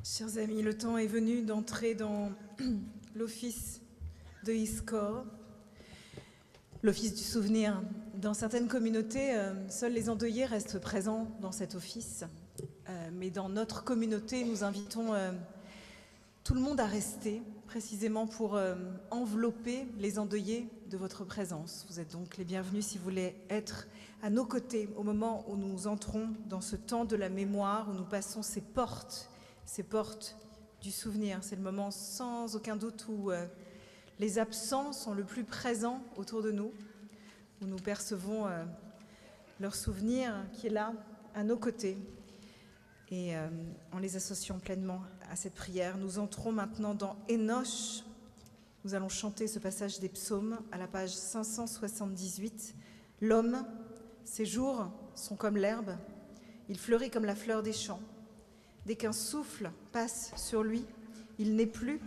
Chers amis, le temps est venu d'entrer dans l'office de Iskor, l'office du souvenir. Dans certaines communautés, seuls les endeuillés restent présents dans cet office. Mais dans notre communauté, nous invitons tout le monde à rester, précisément pour envelopper les endeuillés de votre présence. Vous êtes donc les bienvenus si vous voulez être à nos côtés au moment où nous entrons dans ce temps de la mémoire, où nous passons ces portes du souvenir. C'est le moment sans aucun doute où les absents sont le plus présents autour de nous, où nous percevons leur souvenir qui est là, à nos côtés. Et en les associant pleinement à cette prière, nous entrons maintenant dans Enoch. Nous allons chanter ce passage des psaumes à la page 578. L'homme, ses jours sont comme l'herbe, il fleurit comme la fleur des champs. Dès qu'un souffle passe sur lui, il n'est plus,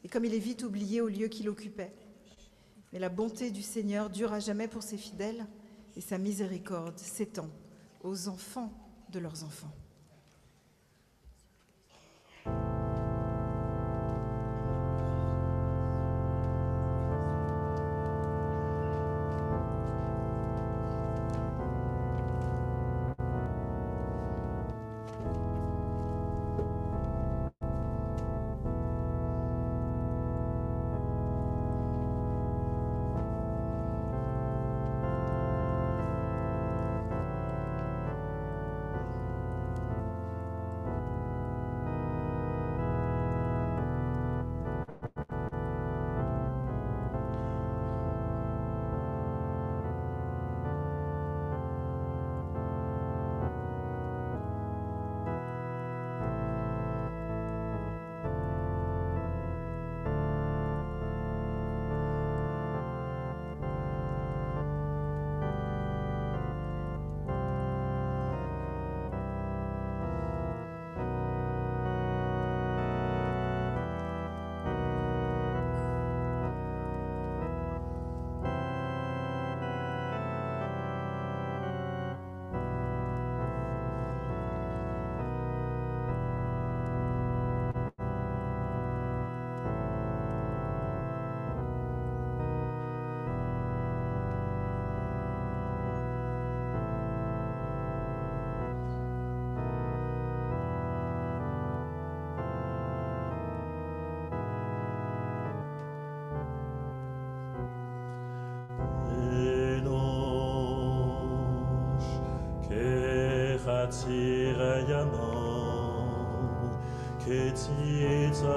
et comme il est vite oublié au lieu qu'il occupait. Mais la bonté du Seigneur dure à jamais pour ses fidèles, et sa miséricorde s'étend aux enfants de leurs enfants.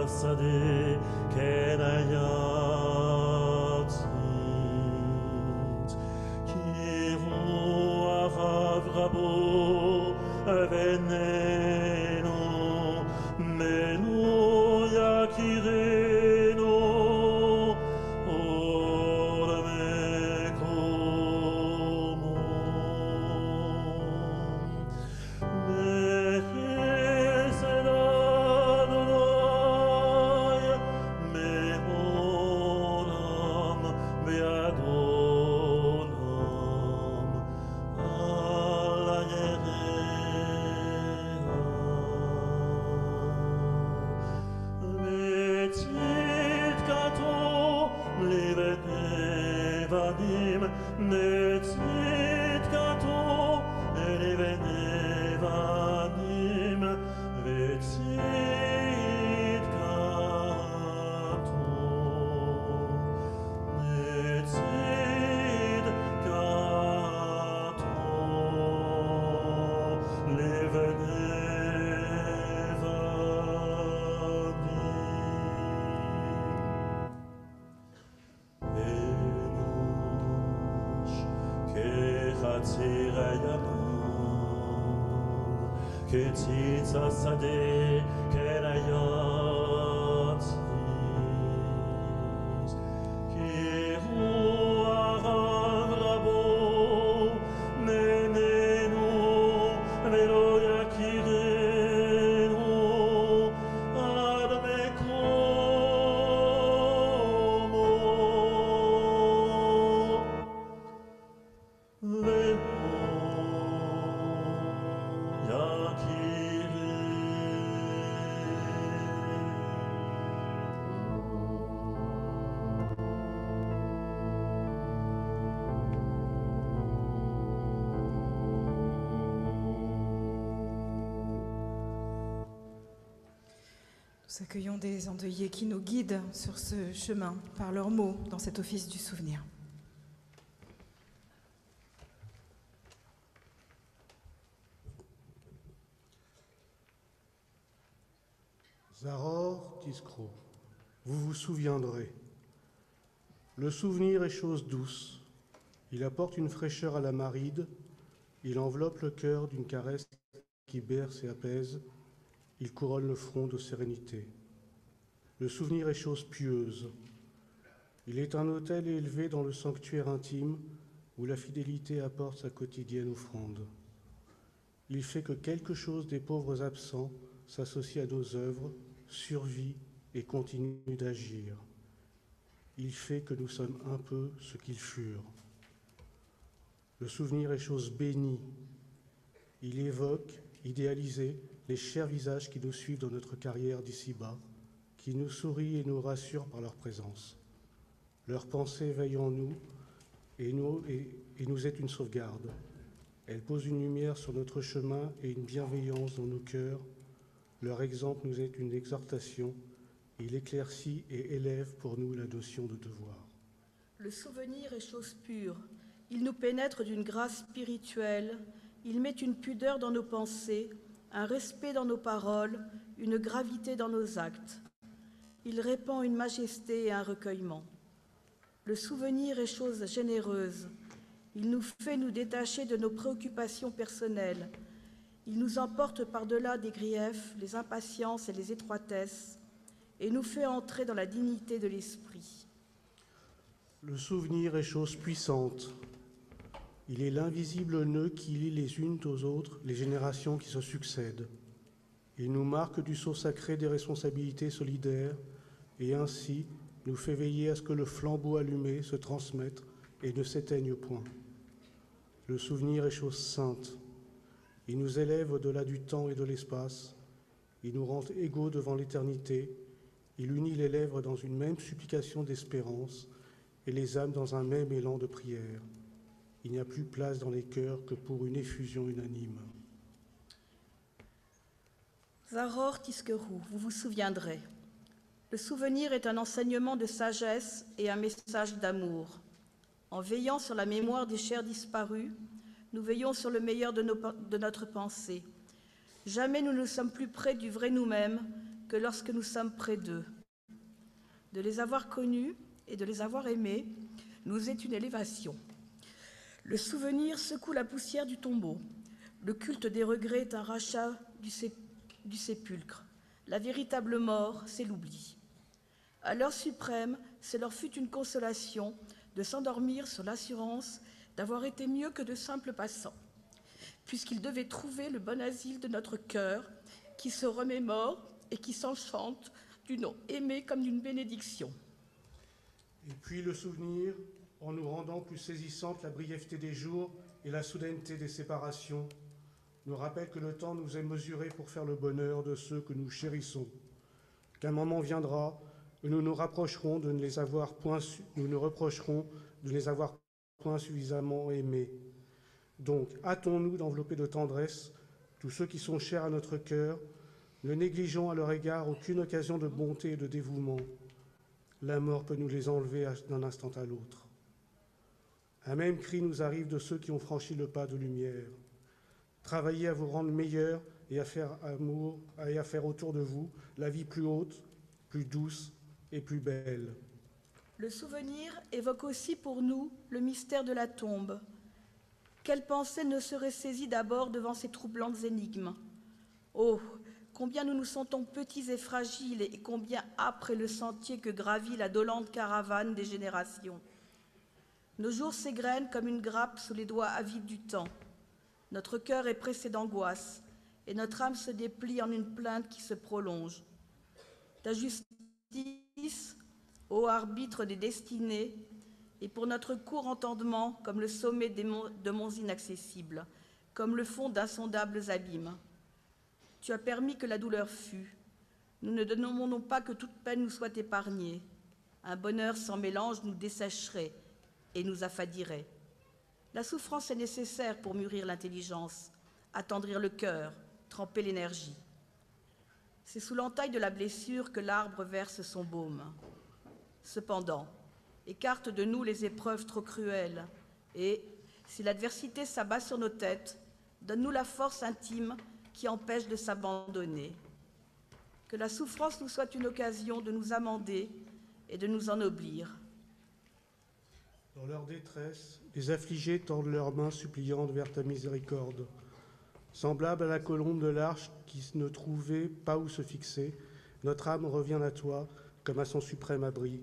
Sade kenayatit kiru arav rabo veneno menu yakireno Sade kenayatit kiru arav rabo menenu velo yakirenu ad mekomo velo yakirenu Nous accueillons des endeuillés qui nous guident sur ce chemin par leurs mots dans cet office du souvenir. Zahor Tiskro, vous vous souviendrez. Le souvenir est chose douce. Il apporte une fraîcheur à la maride. Il enveloppe le cœur d'une caresse qui berce et apaise. Il couronne le front de sérénité. Le souvenir est chose pieuse. Il est un autel élevé dans le sanctuaire intime où la fidélité apporte sa quotidienne offrande. Il fait que quelque chose des pauvres absents s'associe à nos œuvres, survit et continue d'agir. Il fait que nous sommes un peu ce qu'ils furent. Le souvenir est chose bénie. Il évoque, idéalisé, les chers visages qui nous suivent dans notre carrière d'ici-bas, qui nous sourient et nous rassurent par leur présence. Leur pensée veille en nous et nous est une sauvegarde. Elle pose une lumière sur notre chemin et une bienveillance dans nos cœurs. Leur exemple nous est une exhortation. Il éclaircit et élève pour nous la notion de devoir. Le souvenir est chose pure. Il nous pénètre d'une grâce spirituelle. Il met une pudeur dans nos pensées, un respect dans nos paroles, une gravité dans nos actes. Il répand une majesté et un recueillement. Le souvenir est chose généreuse. Il nous fait nous détacher de nos préoccupations personnelles. Il nous emporte par-delà des griefs, les impatiences et les étroitesses, et nous fait entrer dans la dignité de l'esprit. Le souvenir est chose puissante. Il est l'invisible nœud qui lie les unes aux autres les générations qui se succèdent. Il nous marque du sceau sacré des responsabilités solidaires et ainsi nous fait veiller à ce que le flambeau allumé se transmette et ne s'éteigne point. Le souvenir est chose sainte. Il nous élève au-delà du temps et de l'espace. Il nous rend égaux devant l'éternité. Il unit les lèvres dans une même supplication d'espérance et les âmes dans un même élan de prière. Il n'y a plus place dans les cœurs que pour une effusion unanime. Zahor Tiskerou, vous vous souviendrez. Le souvenir est un enseignement de sagesse et un message d'amour. En veillant sur la mémoire des chers disparus, nous veillons sur le meilleur de notre pensée. Jamais nous ne sommes plus près du vrai nous-mêmes que lorsque nous sommes près d'eux. De les avoir connus et de les avoir aimés nous est une élévation. Le souvenir secoue la poussière du tombeau. Le culte des regrets est un rachat du sépulcre. La véritable mort, c'est l'oubli. À l'heure suprême, ce leur fut une consolation de s'endormir sur l'assurance d'avoir été mieux que de simples passants, puisqu'ils devaient trouver le bon asile de notre cœur, qui se remémore et qui s'enchante du nom aimé comme d'une bénédiction. Et puis le souvenir, en nous rendant plus saisissante la brièveté des jours et la soudaineté des séparations, nous rappelle que le temps nous est mesuré pour faire le bonheur de ceux que nous chérissons, qu'un moment viendra où nous nous reprocherons de ne les avoir point suffisamment aimés. Donc, hâtons-nous d'envelopper de tendresse tous ceux qui sont chers à notre cœur, ne négligeons à leur égard aucune occasion de bonté et de dévouement. La mort peut nous les enlever d'un instant à l'autre. Un même cri nous arrive de ceux qui ont franchi le pas de lumière. Travaillez à vous rendre meilleurs et à faire amour et à faire autour de vous la vie plus haute, plus douce et plus belle. Le souvenir évoque aussi pour nous le mystère de la tombe. Quelle pensée ne serait saisie d'abord devant ces troublantes énigmes? Oh, combien nous nous sentons petits et fragiles et combien âpre est le sentier que gravit la dolente caravane des générations. Nos jours s'égrènent comme une grappe sous les doigts avides du temps. Notre cœur est pressé d'angoisse et notre âme se déplie en une plainte qui se prolonge. Ta justice, ô arbitre des destinées, et pour notre court entendement comme le sommet de monts inaccessibles, comme le fond d'insondables abîmes. Tu as permis que la douleur fût. Nous ne demandons pas que toute peine nous soit épargnée. Un bonheur sans mélange nous dessécherait et nous affadirait. La souffrance est nécessaire pour mûrir l'intelligence, attendrir le cœur, tremper l'énergie. C'est sous l'entaille de la blessure que l'arbre verse son baume. Cependant, écarte de nous les épreuves trop cruelles et, si l'adversité s'abat sur nos têtes, donne-nous la force intime qui empêche de s'abandonner. Que la souffrance nous soit une occasion de nous amender et de nous ennoblir. Dans leur détresse, les affligés tendent leurs mains suppliantes vers ta miséricorde. Semblable à la colombe de l'arche qui ne trouvait pas où se fixer, notre âme revient à toi comme à son suprême abri.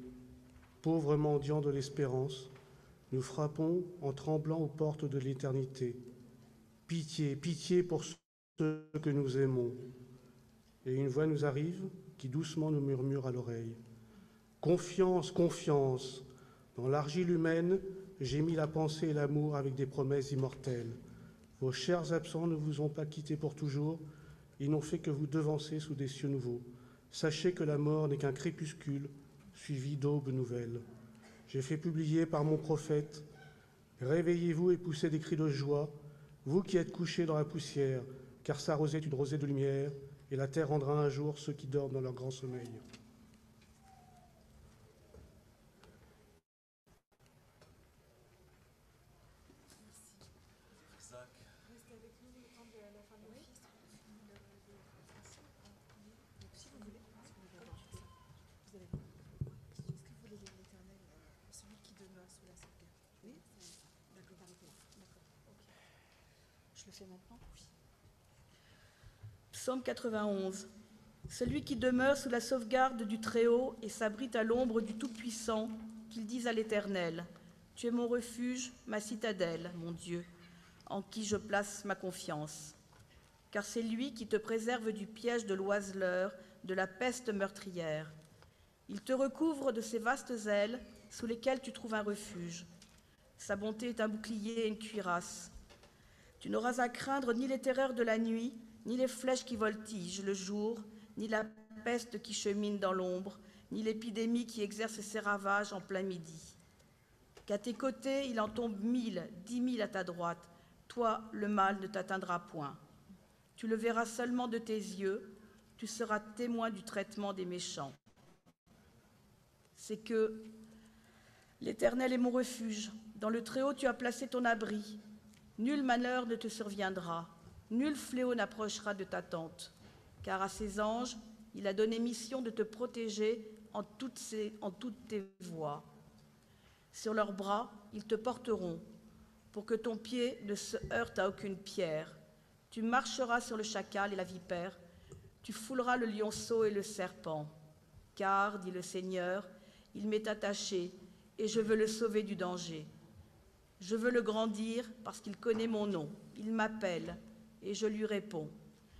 Pauvres mendiants de l'espérance, nous frappons en tremblant aux portes de l'éternité. Pitié, pitié pour ceux que nous aimons. Et une voix nous arrive qui doucement nous murmure à l'oreille. Confiance, confiance. Dans l'argile humaine, j'ai mis la pensée et l'amour avec des promesses immortelles. Vos chers absents ne vous ont pas quittés pour toujours, ils n'ont fait que vous devancer sous des cieux nouveaux. Sachez que la mort n'est qu'un crépuscule, suivi d'aubes nouvelles. J'ai fait publier par mon prophète, réveillez-vous et poussez des cris de joie, vous qui êtes couchés dans la poussière, car sa rosée est une rosée de lumière, et la terre rendra un jour ceux qui dorment dans leur grand sommeil. Je le fais maintenant? Oui. Psaume 91. Celui qui demeure sous la sauvegarde du Très-Haut et s'abrite à l'ombre du Tout-Puissant, qu'il dise à l'Éternel, « Tu es mon refuge, ma citadelle, mon Dieu, en qui je place ma confiance. » Car c'est lui qui te préserve du piège de l'oiseleur, de la peste meurtrière. Il te recouvre de ses vastes ailes sous lesquelles tu trouves un refuge. Sa bonté est un bouclier et une cuirasse. Tu n'auras à craindre ni les terreurs de la nuit, ni les flèches qui voltigent le jour, ni la peste qui chemine dans l'ombre, ni l'épidémie qui exerce ses ravages en plein midi. Qu'à tes côtés, il en tombe 1000, 10 000 à ta droite. Toi, le mal ne t'atteindra point. Tu le verras seulement de tes yeux, tu seras témoin du traitement des méchants. C'est que l'Éternel est mon refuge. Dans le Très-Haut, tu as placé ton abri. Nul malheur ne te surviendra, nul fléau n'approchera de ta tente, car à ses anges, il a donné mission de te protéger en toutes tes voies. Sur leurs bras, ils te porteront, pour que ton pied ne se heurte à aucune pierre. Tu marcheras sur le chacal et la vipère, tu fouleras le lionceau et le serpent. Car, dit le Seigneur, il m'est attaché, et je veux le sauver du danger. Je veux le grandir parce qu'il connaît mon nom. Il m'appelle et je lui réponds.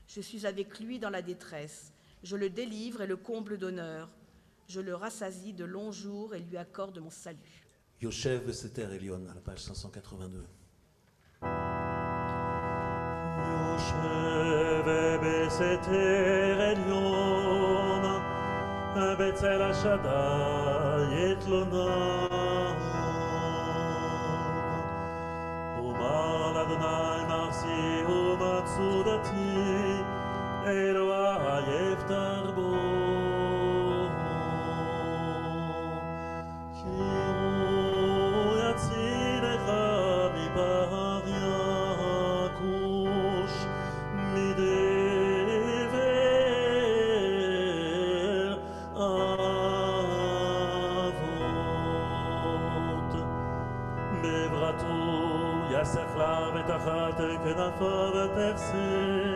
Je suis avec lui dans la détresse. Je le délivre et le comble d'honneur. Je le rassasie de longs jours et lui accorde mon salut. Yoshev Beseter Elion, à la page 582. יושב בסתר עליון, בצל השדי יתלונן. ומעל אדוני מחסי ומצודתי, אלוהי יפתח בו. כי הוא יצילך מפח יכוש, מדבר אבות. בברתו יסך לה ותחת כנפיו תחסה,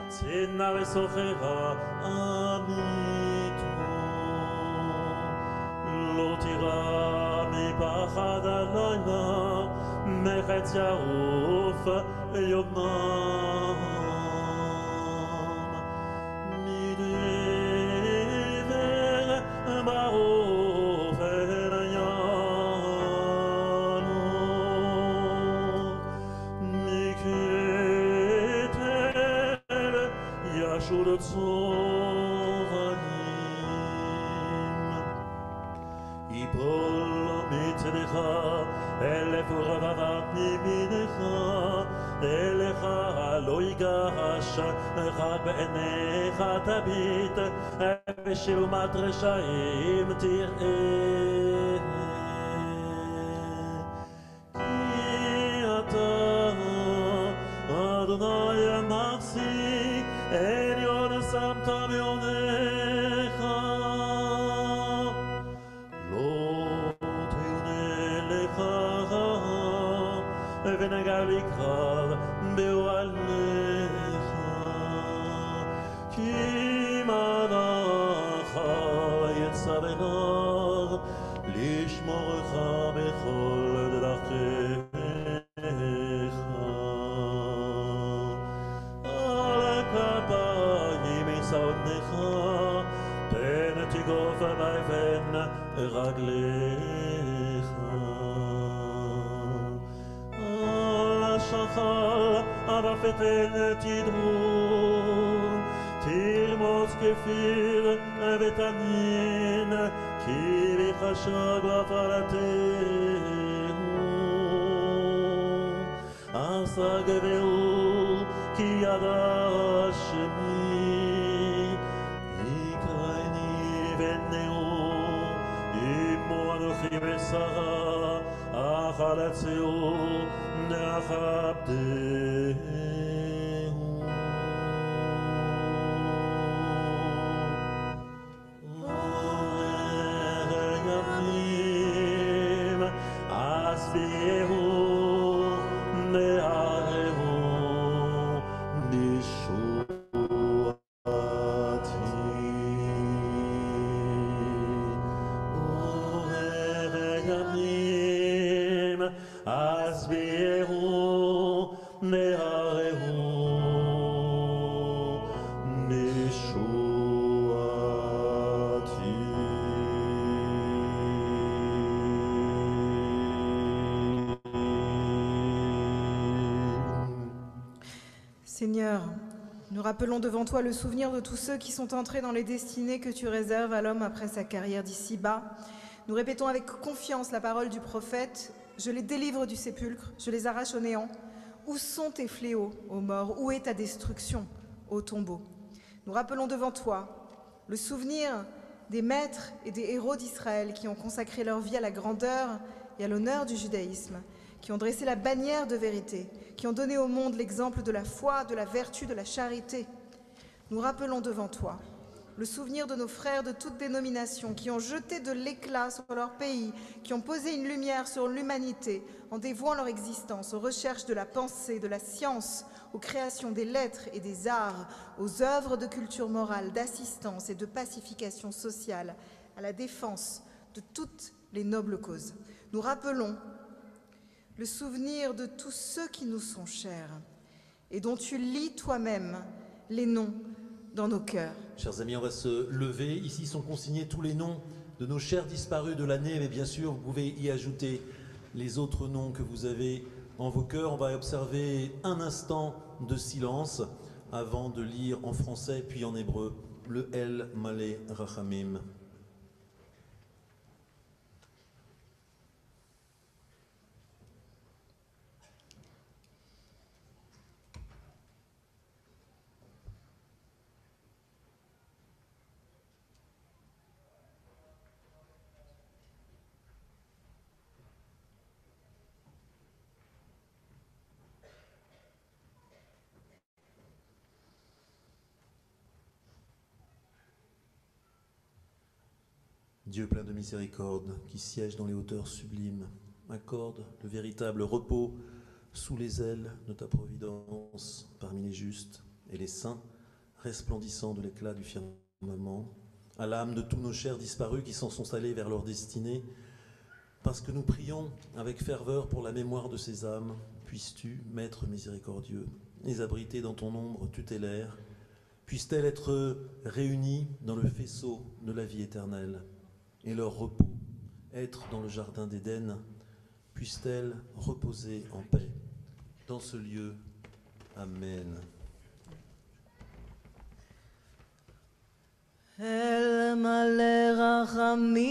צינה וסוחרה עמיתו. לא תירא מפחד הלילה, מחץ יעוף יומם. מדבר באופן ינוק, מכתר ישור צוררים. יפול מצדך אלף ורבבת מימינך, אליך לא ייגש, רק בעיניך תביט, בשלומת רשעים תראה. כי אתה, אדוני מחזיק, עליון שמת בעונך. לא תיונה לך, ונגע לקרב באוהליך. כי מלאך יצווך לשמורך בכל דרכיך. על כפיים יסעודך, פן תגוף באבן רגליך. על השחר ערפתן תדרוך, תרמוס כפיר ותנין, כי בחשק ועפרתהו. עשה גבהו כי ידע שמי, יקראני ונאו, עמו אנוכי בשרה, אך אלצהו נכבדהו. Seigneur, nous rappelons devant toi le souvenir de tous ceux qui sont entrés dans les destinées que tu réserves à l'homme après sa carrière d'ici-bas. Nous répétons avec confiance la parole du prophète. Je les délivre du sépulcre, je les arrache au néant. Où sont tes fléaux, ô mort? Où est ta destruction, ô tombeau? Nous rappelons devant toi le souvenir des maîtres et des héros d'Israël qui ont consacré leur vie à la grandeur et à l'honneur du judaïsme, qui ont dressé la bannière de vérité, qui ont donné au monde l'exemple de la foi, de la vertu, de la charité. Nous rappelons devant toi le souvenir de nos frères de toutes dénominations qui ont jeté de l'éclat sur leur pays, qui ont posé une lumière sur l'humanité en dévouant leur existence aux recherches de la pensée, de la science, aux créations des lettres et des arts, aux œuvres de culture morale, d'assistance et de pacification sociale, à la défense de toutes les nobles causes. Nous rappelons le souvenir de tous ceux qui nous sont chers et dont tu lis toi-même les noms dans nos cœurs. Chers amis, on va se lever. Ici sont consignés tous les noms de nos chers disparus de l'année, mais bien sûr, vous pouvez y ajouter les autres noms que vous avez en vos cœurs. On va observer un instant de silence avant de lire en français puis en hébreu le El Malé Rachamim. Dieu plein de miséricorde, qui siège dans les hauteurs sublimes, accorde le véritable repos sous les ailes de ta providence parmi les justes et les saints, resplendissant de l'éclat du firmament, à l'âme de tous nos chers disparus qui s'en sont allés vers leur destinée, parce que nous prions avec ferveur pour la mémoire de ces âmes, puisses-tu, Maître miséricordieux, les abriter dans ton ombre tutélaire, puissent-elles être réunies dans le faisceau de la vie éternelle, et leur repos être dans le jardin d'Éden, puisse-t-elle reposer en paix dans ce lieu. Amen. El malé rachamim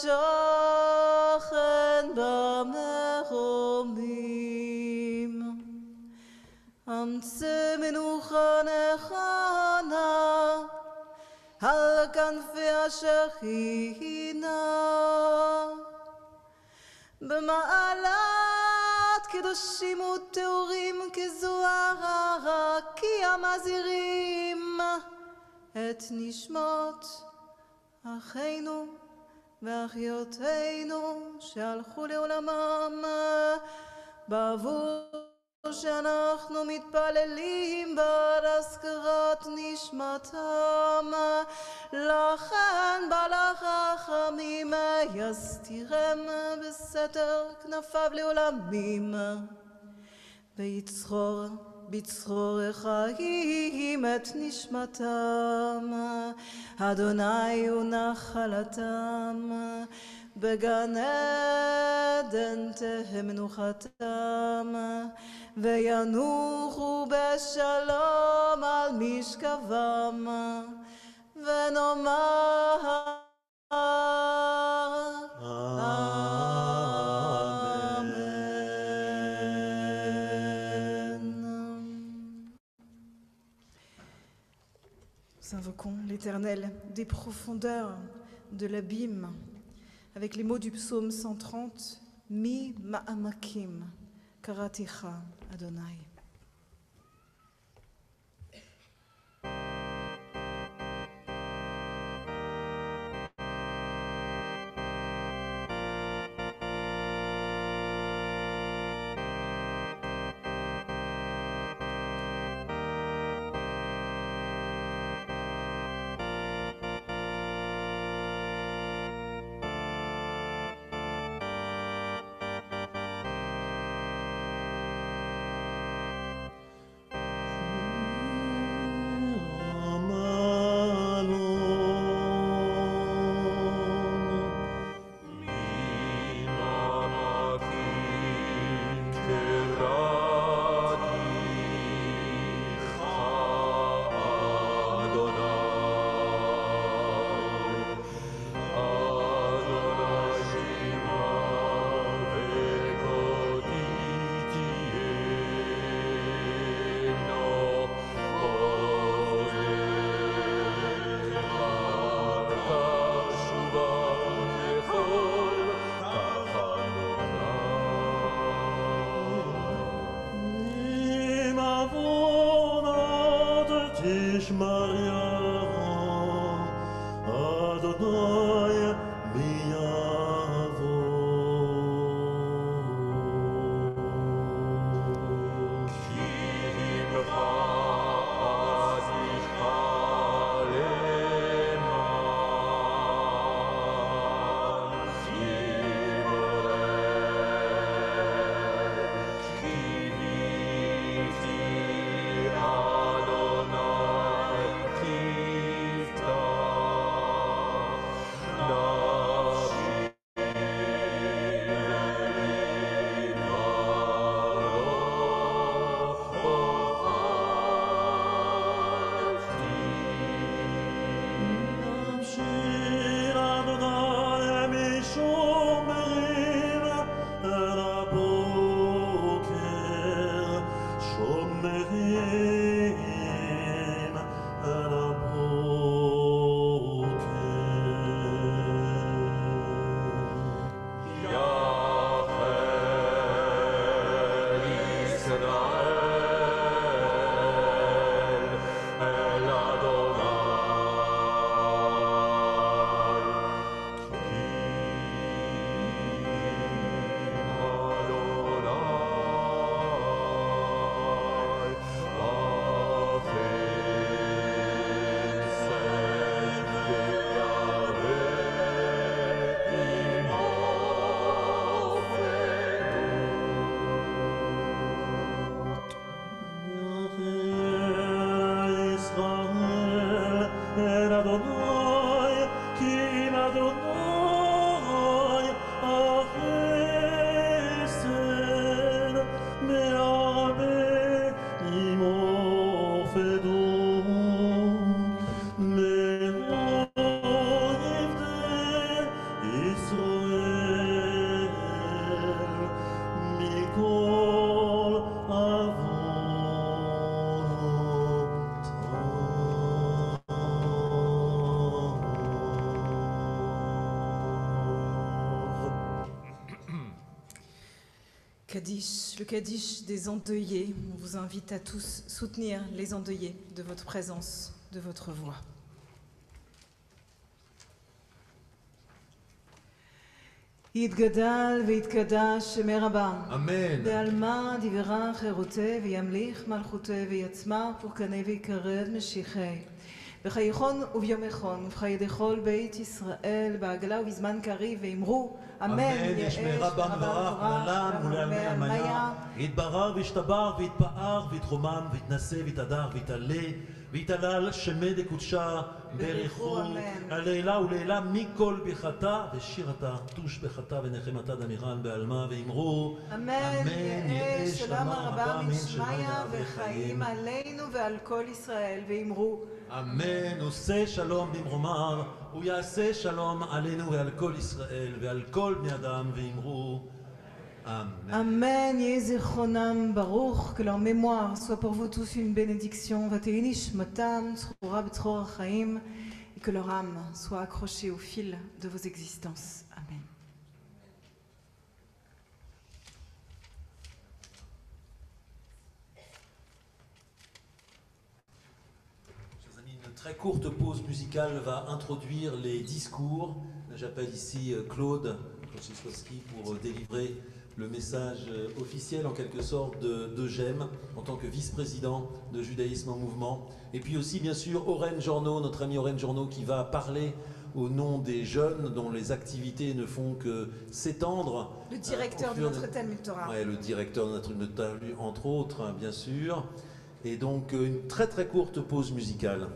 shochen b'meromim אמצא מנוחה נחנה על כנפי השכינה במעלת קדושים וטהורים כזוהר כי המזהירים את נשמות אחינו ואחיותינו שהלכו לעולמם בעבור שאנחנו מתפללים בעד הזכרת נשמתם לכן בעלך החכמים יסתירם בסתר כנפיו לעולמים ויצרור בצרור חיים את נשמתם אדוני הוא נחלתם בגן עדן תהא מנוחתם וינוחו בשלום על משכבם ונאמר Nous invoquons l'Éternel des profondeurs de l'abîme avec les mots du psaume 130 Mi ma'amakim karaticha Adonai. Kaddish, le Kaddish des endeuillés. On vous invite à tous soutenir les endeuillés de votre présence, de votre voix. יתגדל ויתקדש שמי רבה. אמן. בעלמא דברה חירותי וימליך מלכותי ויצמח פורקני ויקרב משיחי. בחייכון וביומכון ובחיי דכל בית ישראל בעגלה ובזמן קריב ואמרו אמן. ישמי רבה מברך לעולם ולעלמי עלמיה. יתברך וישתבח ויתפאר ויתרומם ויתנשא ויתהדר ויתעלה ויתהלל שמי דקודשה בריחו הלילה ולילה מכל ברכתה ושירתה תוש בכתה ונחמתה דמירן בעלמה ואמרו אמן. יהא שלום רבה מן שמיא וחיים עלינו ועל כל ישראל ואמרו אמן. עושה שלום במרומיו ויעשה שלום עלינו ועל כל ישראל ועל כל בני אדם ואמרו Amen. Yeh zichronam baruch, que leur mémoire soit pour vous tous une bénédiction. Vatei nishmatam tzchora b'tzchor hachaim, et que leur âme soit accrochée au fil de vos existences. Amen. Chers amis, une très courte pause musicale va introduire les discours. J'appelle ici Claude Kosciuszkowski pour délivrer le message officiel en quelque sorte de GEM en tant que vice-président de Judaïsme en Mouvement. Et puis aussi bien sûr Oren Jorno, notre ami Oren Jorno qui va parler au nom des jeunes dont les activités ne font que s'étendre. Le directeur de notre Talmud Torah. Oui, le directeur de notre Talmud Torah entre autres, bien sûr. Et donc une très très courte pause musicale.